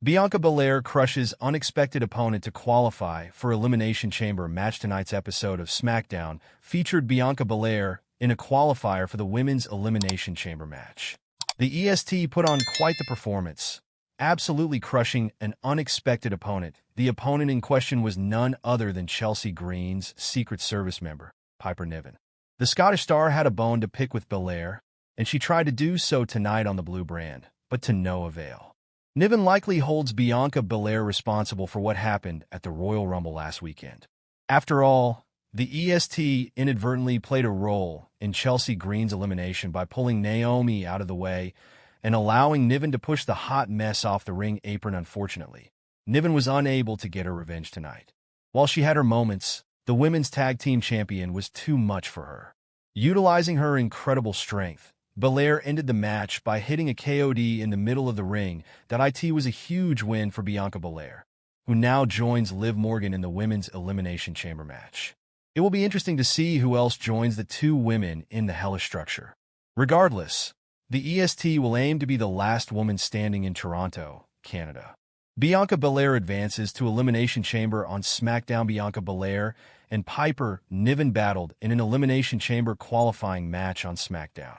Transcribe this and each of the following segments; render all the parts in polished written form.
Bianca Belair crushes unexpected opponent to qualify for Elimination Chamber match. Tonight's episode of SmackDown featured Bianca Belair in a qualifier for the Women's Elimination Chamber match. The EST put on quite the performance, absolutely crushing an unexpected opponent. The opponent in question was none other than Chelsea Green's Secret Service member, Piper Niven. The Scottish star had a bone to pick with Belair, and she tried to do so tonight on the blue brand, but to no avail. Niven likely holds Bianca Belair responsible for what happened at the Royal Rumble last weekend. After all, the EST inadvertently played a role in Chelsea Green's elimination by pulling Naomi out of the way and allowing Niven to push the hot mess off the ring apron. Unfortunately, Niven was unable to get her revenge tonight. While she had her moments, the women's tag team champion was too much for her. Utilizing her incredible strength, Belair ended the match by hitting a K.O.D in the middle of the ring. That it was a huge win for Bianca Belair, who now joins Liv Morgan in the Women's Elimination Chamber match. It will be interesting to see who else joins the two women in the hellish structure. Regardless, the EST will aim to be the last woman standing in Toronto, Canada. Bianca Belair advances to Elimination Chamber on SmackDown. Bianca Belair and Piper Niven battled in an Elimination Chamber qualifying match on SmackDown.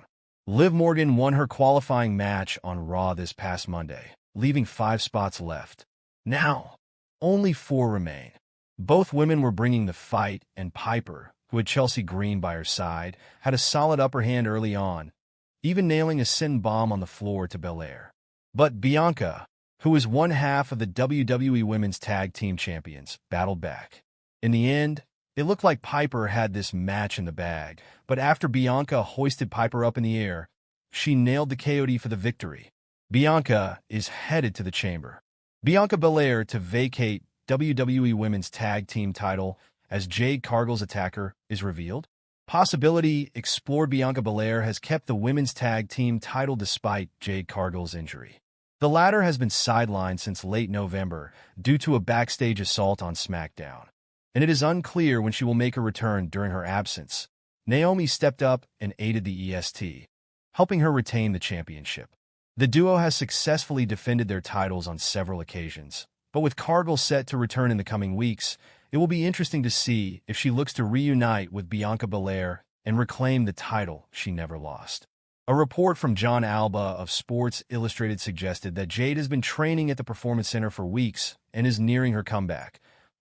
Liv Morgan won her qualifying match on Raw this past Monday, leaving 5 spots left. Now, only 4 remain. Both women were bringing the fight, and Piper, who had Chelsea Green by her side, had a solid upper hand early on, even nailing a sin bomb on the floor to Belair. But Bianca, who is one half of the WWE Women's Tag Team Champions, battled back. In the end, it looked like Piper had this match in the bag, but after Bianca hoisted Piper up in the air, she nailed the K.O.D for the victory. Bianca is headed to the chamber. Bianca Belair to vacate WWE Women's Tag Team title as Jade Cargill's attacker is revealed. Possibility explored. Bianca Belair has kept the Women's Tag Team title despite Jade Cargill's injury. The latter has been sidelined since late November due to a backstage assault on SmackDown, and it is unclear when she will make a return during her absence. Naomi stepped up and aided the EST, helping her retain the championship. The duo has successfully defended their titles on several occasions, but with Cargill set to return in the coming weeks, it will be interesting to see if she looks to reunite with Bianca Belair and reclaim the title she never lost. A report from John Alba of Sports Illustrated suggested that Jade has been training at the Performance Center for weeks and is nearing her comeback.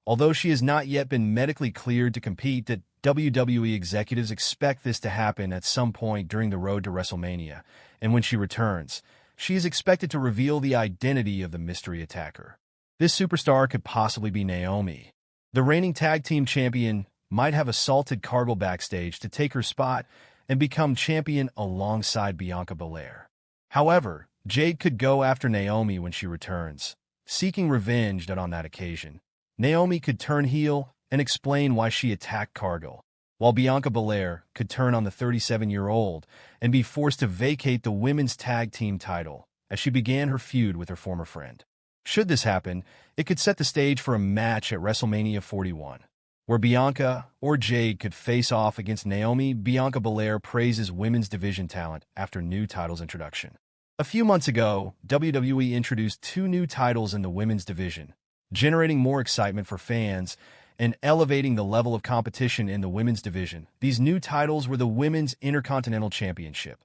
Although she has not yet been medically cleared to compete, that WWE executives expect this to happen at some point during the road to WrestleMania, and when she returns, she is expected to reveal the identity of the mystery attacker. This superstar could possibly be Naomi. The reigning tag team champion might have assaulted Cargill backstage to take her spot and become champion alongside Bianca Belair. However, Jade could go after Naomi when she returns, seeking revenge. That on that occasion, Naomi could turn heel and explain why she attacked Cargill, while Bianca Belair could turn on the 37-year-old and be forced to vacate the women's tag team title as she began her feud with her former friend. Should this happen, it could set the stage for a match at WrestleMania 41, where Bianca or Jade could face off against Naomi. Bianca Belair praises women's division talent after new titles introduction. A few months ago, WWE introduced 2 new titles in the women's division, generating more excitement for fans and elevating the level of competition in the women's division. These new titles were the Women's Intercontinental Championship,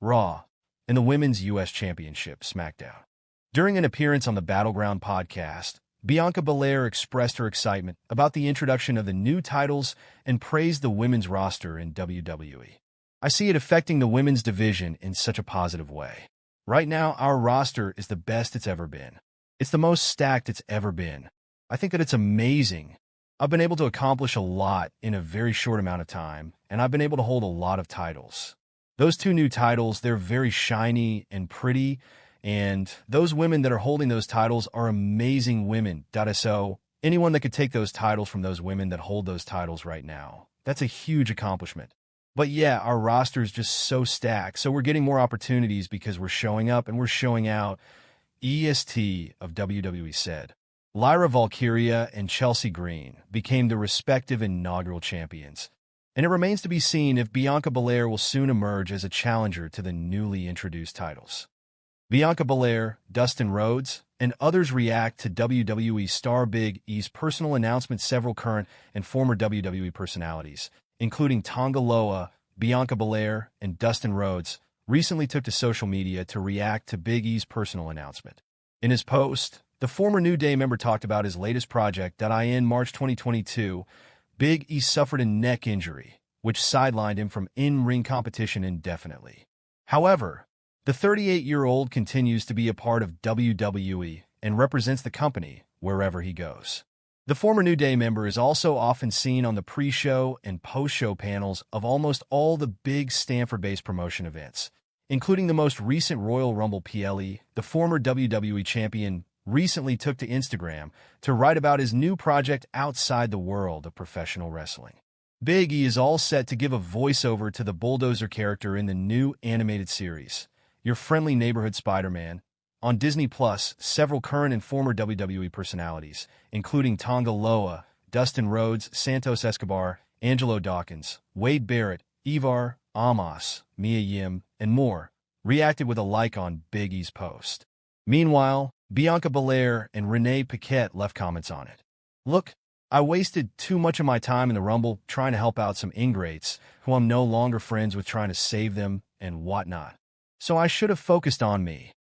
Raw, and the Women's U.S. Championship, SmackDown. During an appearance on the Battleground podcast, Bianca Belair expressed her excitement about the introduction of the new titles and praised the women's roster in WWE. "I see it affecting the women's division in such a positive way. Right now, our roster is the best it's ever been. It's the most stacked it's ever been. I think that it's amazing. I've been able to accomplish a lot in a very short amount of time, and I've been able to hold a lot of titles. Those 2 new titles, they're very shiny and pretty, and those women that are holding those titles are amazing women. So anyone that could take those titles from those women that hold those titles right now, that's a huge accomplishment. But yeah, our roster is just so stacked, so we're getting more opportunities because we're showing up and we're showing out," EST of WWE said. Lyra Valkyria and Chelsea Green became the respective inaugural champions, and it remains to be seen if Bianca Belair will soon emerge as a challenger to the newly introduced titles. Bianca Belair, Dustin Rhodes, and others react to WWE star Big E's personal announcements. Several current and former WWE personalities, including Tonga Loa, Bianca Belair, and Dustin Rhodes, recently took to social media to react to Big E's personal announcement. In his post, the former New Day member talked about his latest project. In March 2022, Big E suffered a neck injury, which sidelined him from in-ring competition indefinitely. However, the 38-year-old continues to be a part of WWE and represents the company wherever he goes. The former New Day member is also often seen on the pre-show and post-show panels of almost all the big Stanford-based promotion events, including the most recent Royal Rumble. PLE, the former WWE champion, recently took to Instagram to write about his new project outside the world of professional wrestling. Big E is all set to give a voiceover to the Bulldozer character in the new animated series, Your Friendly Neighborhood Spider-Man. On Disney+, several current and former WWE personalities, including Tonga Loa, Dustin Rhodes, Santos Escobar, Angelo Dawkins, Wade Barrett, Ivar, Amos, Mia Yim, and more, reacted with a like on Big E's post. Meanwhile, Bianca Belair and Renee Paquette left comments on it. "Look, I wasted too much of my time in the Rumble trying to help out some ingrates who I'm no longer friends with, trying to save them and whatnot. So I should have focused on me.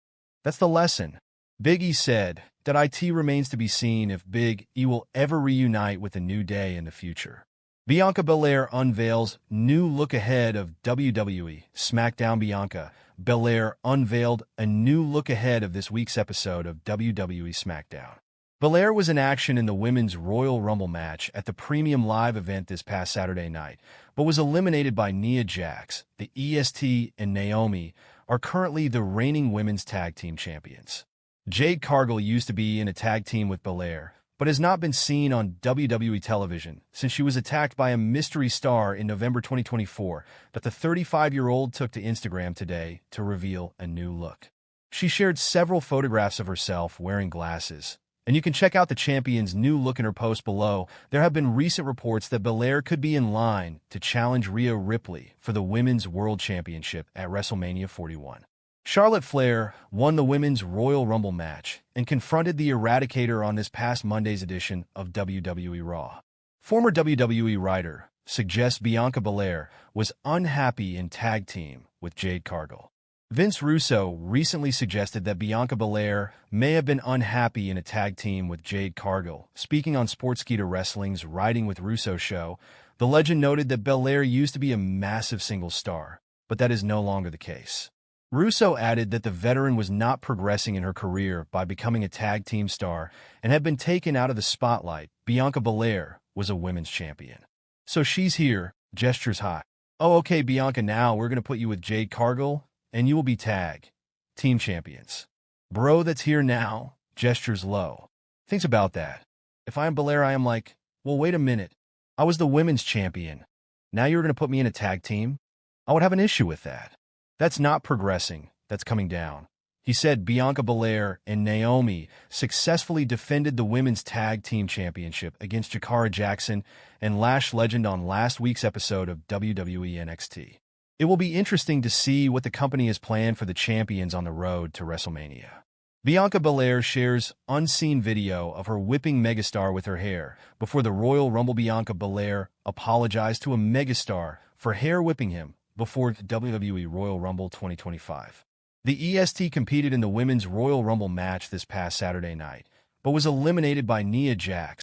That's the lesson." Big E said that it remains to be seen if Big E will ever reunite with the New Day in the future. Bianca Belair unveils new look ahead of WWE SmackDown. Bianca Belair unveiled a new look ahead of this week's episode of WWE SmackDown. Belair was in action in the Women's Royal Rumble match at the Premium Live event this past Saturday night, but was eliminated by Nia Jax. The EST and Naomi are currently the reigning women's tag team champions. Jade Cargill used to be in a tag team with Belair, but has not been seen on WWE television since she was attacked by a mystery star in November 2024, but the 35-year-old took to Instagram today to reveal a new look. She shared several photographs of herself wearing glasses, and you can check out the champion's new look in her post below. There have been recent reports that Belair could be in line to challenge Rhea Ripley for the Women's World Championship at WrestleMania 41. Charlotte Flair won the Women's Royal Rumble match and confronted the Eradicator on this past Monday's edition of WWE Raw. Former WWE writer suggests Bianca Belair was unhappy in tag team with Jade Cargill. Vince Russo recently suggested that Bianca Belair may have been unhappy in a tag team with Jade Cargill. Speaking on Sportskeeda Wrestling's Riding with Russo show, the legend noted that Belair used to be a massive singles star, but that is no longer the case. Russo added that the veteran was not progressing in her career by becoming a tag team star and had been taken out of the spotlight. Bianca Belair was a women's champion. "So she's here," gestures high. "Oh, okay, Bianca, now we're going to put you with Jade Cargill, and you will be tag team champions." "Bro, that's here now," gestures low. Thinks about that. If I am Belair, I am like, well, wait a minute. I was the women's champion. Now you're going to put me in a tag team? I would have an issue with that. That's not progressing, that's coming down. He said Bianca Belair and Naomi successfully defended the Women's Tag Team Championship against Jakara Jackson and Lash Legend on last week's episode of WWE NXT. It will be interesting to see what the company has planned for the champions on the road to WrestleMania. Bianca Belair shares unseen video of her whipping megastar with her hair. Before the Royal Rumble, Bianca Belair apologized to a megastar for hair whipping him before WWE Royal Rumble 2025. The EST competed in the Women's Royal Rumble match this past Saturday night, but was eliminated by Nia Jax.